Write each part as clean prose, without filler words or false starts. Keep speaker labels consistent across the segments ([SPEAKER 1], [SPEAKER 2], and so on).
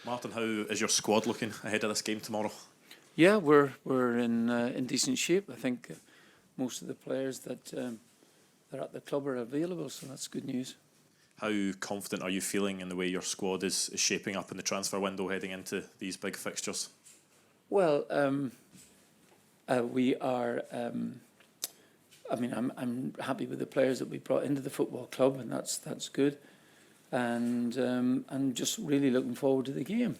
[SPEAKER 1] Martin, how is your squad looking ahead of this game tomorrow?
[SPEAKER 2] Yeah, we're in decent shape. I think most of the players that are at the club are available, so that's good news.
[SPEAKER 1] How confident are you feeling in the way your squad is shaping up in the transfer window heading into these big fixtures?
[SPEAKER 2] Well, we are. I'm happy with the players that we brought into the football club, and that's good. And I'm just really looking forward to the game.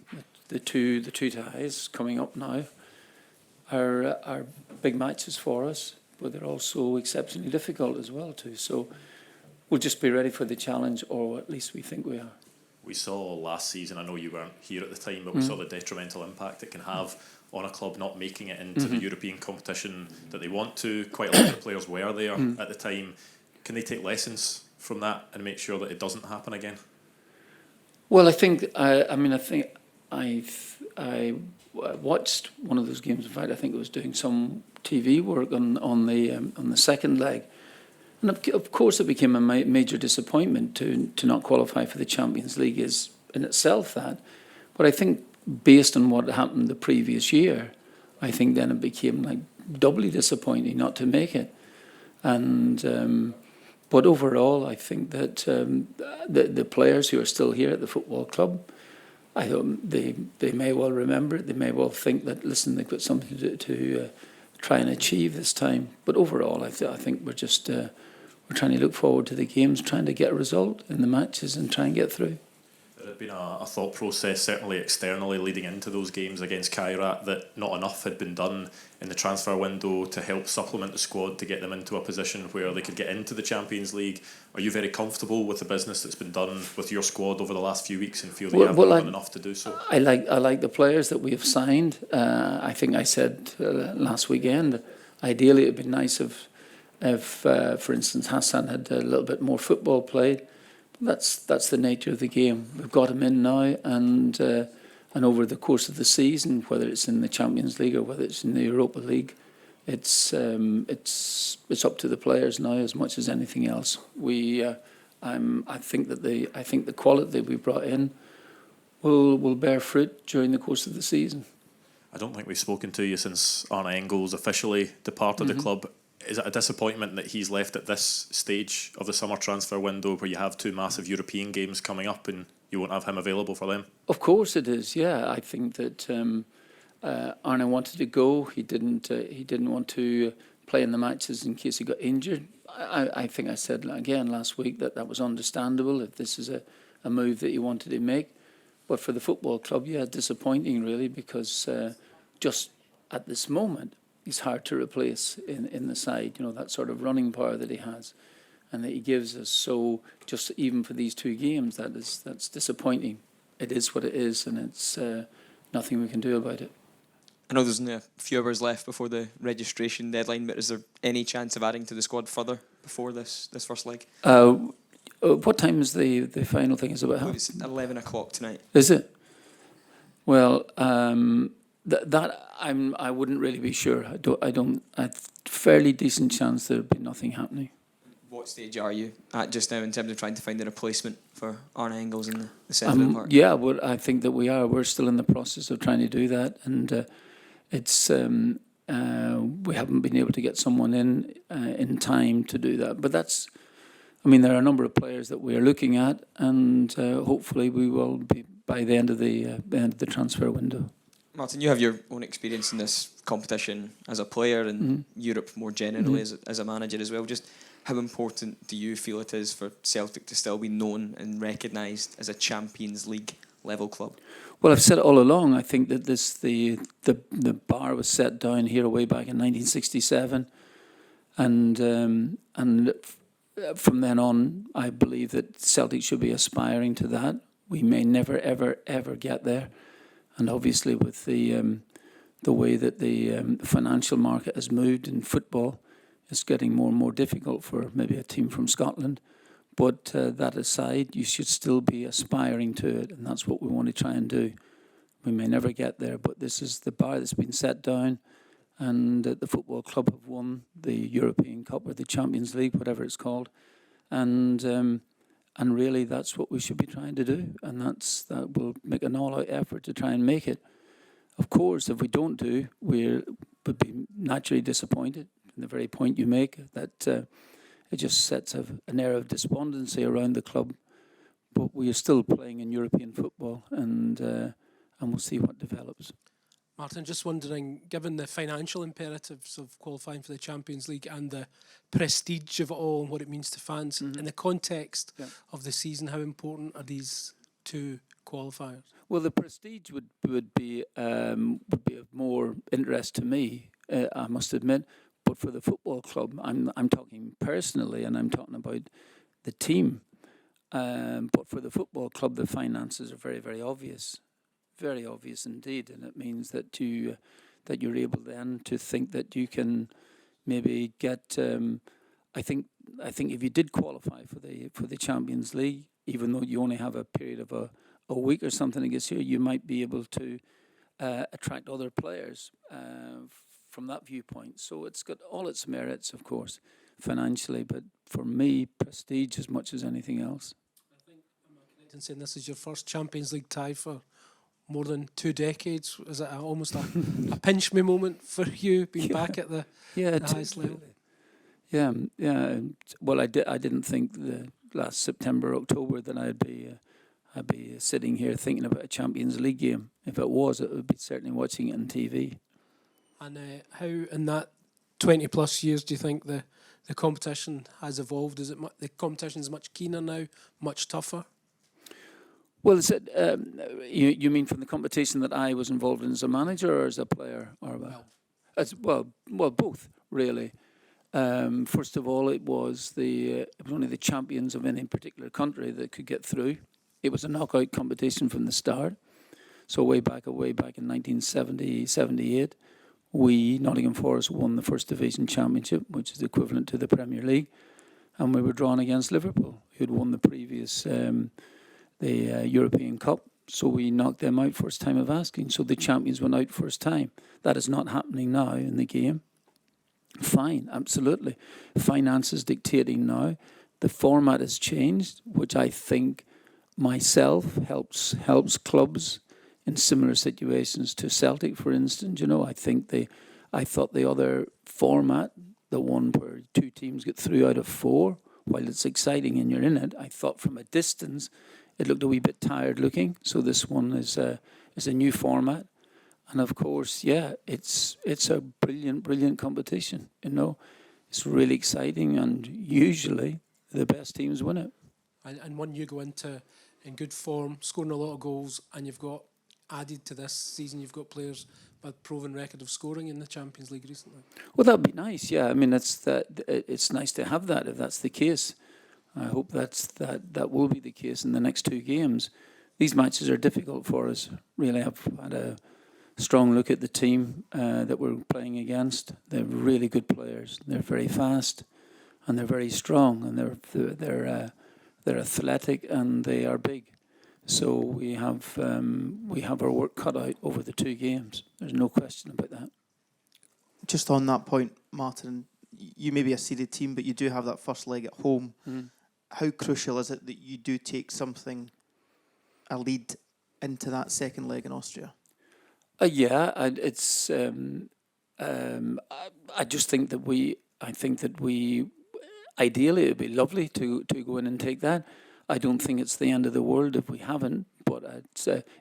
[SPEAKER 2] The two ties coming up now are big matches for us, but they're also exceptionally difficult as well too. So we'll just be ready for the challenge, or at least we think we are.
[SPEAKER 1] We saw last season, I know you weren't here at the time, but we saw the detrimental impact it can have on a club not making it into the European competition that they want to. Quite a lot of the players were there at the time. Can they take lessons from that and make sure that it doesn't happen again?
[SPEAKER 2] Well, I think I watched one of those games. In fact, I think I was doing some TV work on the second leg. And of course, it became a major disappointment to not qualify for the Champions League is in itself that. But I think based on what happened the previous year, I think then it became like doubly disappointing not to make it. And but overall, I think that the players who are still here at the football club, I don't, they may well remember it. They may well think that, listen, they've got something to try and achieve this time. But overall, I think we're just we're trying to look forward to the games, trying to get a result in the matches and try and get through.
[SPEAKER 1] There had been a thought process, certainly externally, leading into those games against Kairat, that not enough had been done in the transfer window to help supplement the squad to get them into a position where they could get into the Champions League. Are you very comfortable with the business that's been done with your squad over the last few weeks and feel that you haven't done enough to do so? I
[SPEAKER 2] like the players that we have signed. I think I said last weekend, ideally it would be nice if for instance, Hassan had a little bit more football played. That's the nature of the game. We've got him in now, and over the course of the season, whether it's in the Champions League or whether it's in the Europa League, it's up to the players now as much as anything else. I think the quality that we brought in will bear fruit during the course of the season.
[SPEAKER 1] I don't think we've spoken to you since Arne Engels officially departed the club. Is it a disappointment that he's left at this stage of the summer transfer window where you have two massive European games coming up and you won't have him available for them?
[SPEAKER 2] Of course it is, yeah. I think that Arne wanted to go. He didn't want to play in the matches in case he got injured. I think I said again last week that was understandable if this is a move that he wanted to make. But for the football club, yeah, disappointing really, because just at this moment, he's hard to replace in the side, that sort of running power that he has and that he gives us. So just even for these two games, that's disappointing. It is what it is, and it's nothing we can do about it.
[SPEAKER 3] I know there's only a few hours left before the registration deadline, but is there any chance of adding to the squad further before this first leg?
[SPEAKER 2] What time is the final thing? Is about?
[SPEAKER 3] It's 11 o'clock tonight.
[SPEAKER 2] Is it? Well, I wouldn't really be sure. I don't. A fairly decent chance there'd be nothing happening.
[SPEAKER 3] What stage are you at just now in terms of trying to find a replacement for Arne Engels in the centre of the park?
[SPEAKER 2] Yeah, well, I think that we are. We're still in the process of trying to do that, and it's we haven't been able to get someone in time to do that. But there are a number of players that we are looking at, and hopefully we will be by the end of the transfer window.
[SPEAKER 3] Martin, you have your own experience in this competition as a player and Europe more generally as a manager as well. Just how important do you feel it is for Celtic to still be known and recognised as a Champions League level club?
[SPEAKER 2] Well, I've said it all along. I think that the bar was set down here way back in 1967, and from then on, I believe that Celtic should be aspiring to that. We may never, ever, ever get there. And obviously with the way that the financial market has moved in football, it's getting more and more difficult for maybe a team from Scotland. But that aside, you should still be aspiring to it, and that's what we want to try and do. We may never get there, but this is the bar that's been set down, and the football club have won the European Cup or the Champions League, whatever it's called. And And really, that's what we should be trying to do, and that will make an all-out effort to try and make it. Of course, if we don't do, we would be naturally disappointed. From the very point you make, that it just sets an air of despondency around the club. But we are still playing in European football, and we'll see what develops.
[SPEAKER 4] Martin, just wondering, given the financial imperatives of qualifying for the Champions League and the prestige of it all and what it means to fans, in the context of the season, how important are these two qualifiers?
[SPEAKER 2] Well, the prestige would be of more interest to me, I must admit. But for the football club, I'm talking personally, and I'm talking about the team. But for the football club, the finances are very, very obvious. Very obvious indeed, and it means that you're able then to think that you can maybe get. I think if you did qualify for the Champions League, even though you only have a period of a week or something against here, you might be able to attract other players from that viewpoint. So it's got all its merits, of course, financially, but for me, prestige as much as anything else.
[SPEAKER 4] I think I'm correct in saying this is your first Champions League tie for more than 2 decades. Is it almost a pinch me moment for you being back at the highest level?
[SPEAKER 2] Yeah. Well, I didn't think the last September, October that I'd be sitting here thinking about a Champions League game. If it was, it would be certainly watching it on TV.
[SPEAKER 4] And how in that 20 plus years do you think the competition has evolved? Is it the competition is much keener now, much tougher?
[SPEAKER 2] Well, is it, you mean from the competition that I was involved in as a manager or as a player? Well, both, really. First of all, it was only the champions of any particular country that could get through. It was a knockout competition from the start. So way back in 1970, 78, Nottingham Forest, won the First Division Championship, which is equivalent to the Premier League, and we were drawn against Liverpool, who'd won the previous the European Cup. So we knocked them out first time of asking. So the champions went out first time. That is not happening now in the game. Fine, absolutely. Finance is dictating now. The format has changed, which I think myself helps clubs in similar situations to Celtic, for instance. I thought the other format, the one where 2 teams get through out of 4, while it's exciting and you're in it, I thought from a distance it looked a wee bit tired looking. So this one is a new format. And of course, it's a brilliant competition. It's really exciting, and usually the best teams win it.
[SPEAKER 4] And when you go into in good form, scoring a lot of goals, and you've got added to this season, you've got players with proven record of scoring in the Champions League recently.
[SPEAKER 2] Well, that'd be nice. Yeah, I mean it's nice to have that if that's the case. I hope that will be the case in the next 2 games. These matches are difficult for us. Really, I've had a strong look at the team that we're playing against. They're really good players. They're very fast, and they're very strong, and they're athletic, and they are big. So we have our work cut out over the 2 games. There's no question about that.
[SPEAKER 5] Just on that point, Martin, you may be a seeded team, but you do have that first leg at home. How crucial is it that you do take a lead into that second leg in Austria?
[SPEAKER 2] I just think that we ideally it would be lovely to go in and take that. I don't think it's the end of the world if we haven't, but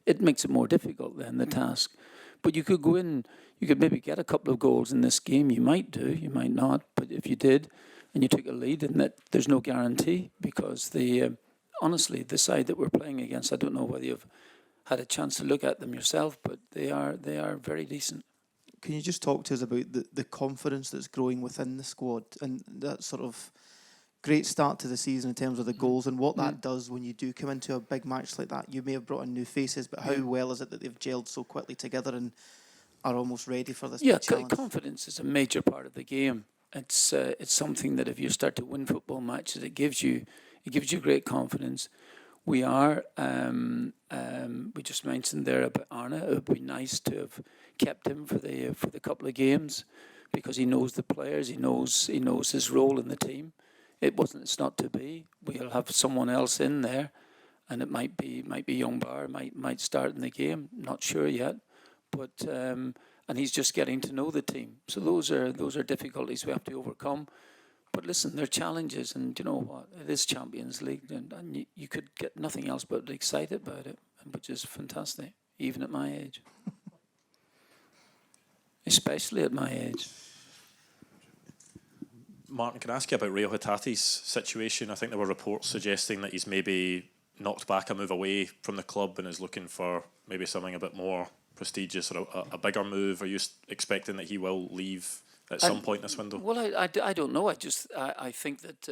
[SPEAKER 2] it makes it more difficult then, the task. But you could go in, you could maybe get a couple of goals in this game. You might do, you might not. But if you did, and you took a lead, and that there's no guarantee, because honestly, the side that we're playing against, I don't know whether you've had a chance to look at them yourself, but they are very decent.
[SPEAKER 5] Can you just talk to us about the confidence that's growing within the squad and that sort of great start to the season in terms of the goals and what that does when you do come into a big match like that? You may have brought in new faces, but how well is it that they've gelled so quickly together and are almost ready for this big challenge?
[SPEAKER 2] Confidence is a major part of the game. It's something that if you start to win football matches, it gives you great confidence. We just mentioned there about Arne. It would be nice to have kept him for the couple of games, because he knows the players, he knows his role in the team. It's not to be. We'll have someone else in there, and it might be Young Bar might start in the game. Not sure yet, but and he's just getting to know the team. So those are difficulties we have to overcome. But listen, they're challenges, and you know what? It is Champions League, and you could get nothing else but excited about it, which is fantastic, even at my age. Especially at my age.
[SPEAKER 1] Martin, can I ask you about Rio Hatate's situation? I think there were reports suggesting that he's maybe knocked back a move away from the club and is looking for maybe something a bit more prestigious or a bigger move. Are you expecting that he will leave at some point this window?
[SPEAKER 2] Well, I don't know. I think that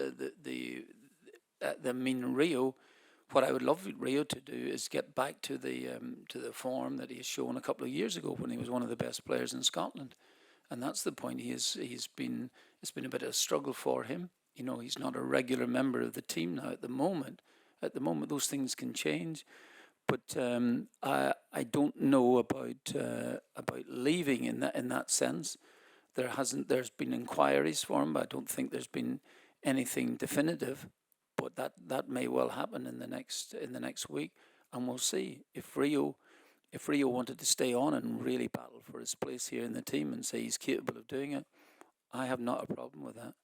[SPEAKER 2] Rio, what I would love Rio to do is get back to the form that he has shown a couple of years ago when he was one of the best players in Scotland, and that's the point. It's been a bit of a struggle for him. You know, he's not a regular member of the team now at the moment. At the moment, those things can change, but I don't know about leaving in that sense. There's been inquiries for him, but I don't think there's been anything definitive. But that may well happen in the next week, and we'll see. If Rio wanted to stay on and really battle for his place here in the team and say he's capable of doing it, I have not a problem with that.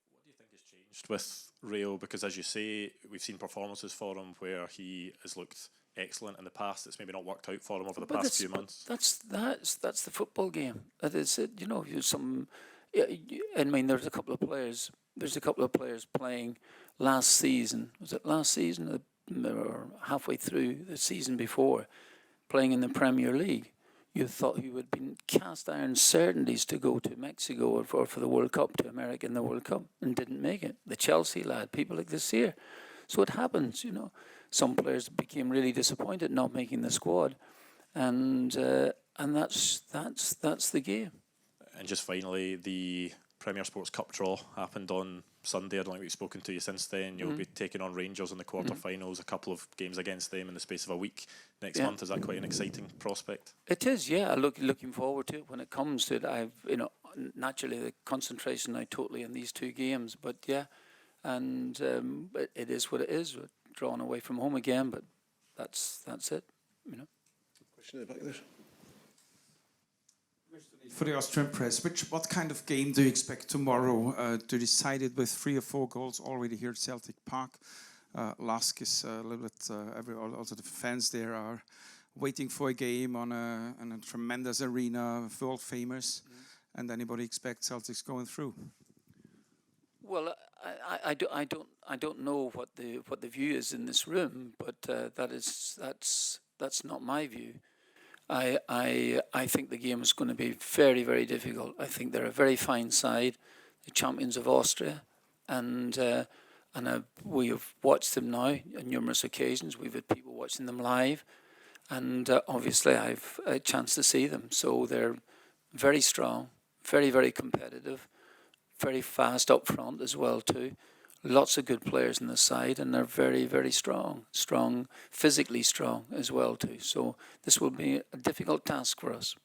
[SPEAKER 1] What do you think has changed with Rio? Because as you say, we've seen performances for him where he has looked excellent in the past. It's maybe not worked out for him over the past few months.
[SPEAKER 2] That's the football game. That is it. You know, I mean, there's a couple of players. There's a couple of players playing last season. Was it last season or halfway through the season before, playing in the Premier League? You thought he would have been cast iron certainties to go to Mexico or for the World Cup, to America in the World Cup, and didn't make it. The Chelsea lad, people like this here. So it happens, you know. Some players became really disappointed not making the squad, and that's the game.
[SPEAKER 1] And just finally, the Premier Sports Cup draw happened on Sunday. I don't think we've spoken to you since then. You'll be taking on Rangers in the quarter-finals, a couple of games against them in the space of a week next month. Is that quite an exciting prospect?
[SPEAKER 2] It is, yeah. Looking forward to it. When it comes to it, naturally the concentration now totally in these two games, but yeah, and it is what it is. We're drawn away from home again, but that's it, you know.
[SPEAKER 6] Question at the back there.
[SPEAKER 7] For the Austrian press, what kind of game do you expect tomorrow to decide it with 3 or 4 goals already here at Celtic Park? LASK is a little bit, also the fans there are waiting for a game on a tremendous arena, world famous, and anybody expect Celtics going through?
[SPEAKER 2] Well, I don't know what the view is in this room, but that's not my view. I think the game is going to be very, very difficult. I think they're a very fine side, the champions of Austria, and we have watched them now on numerous occasions. We've had people watching them live, and obviously I've a chance to see them. So they're very strong, very, very competitive, very fast up front as well too. Lots of good players in the side, and they're very, very strong, physically strong as well too. So this will be a difficult task for us.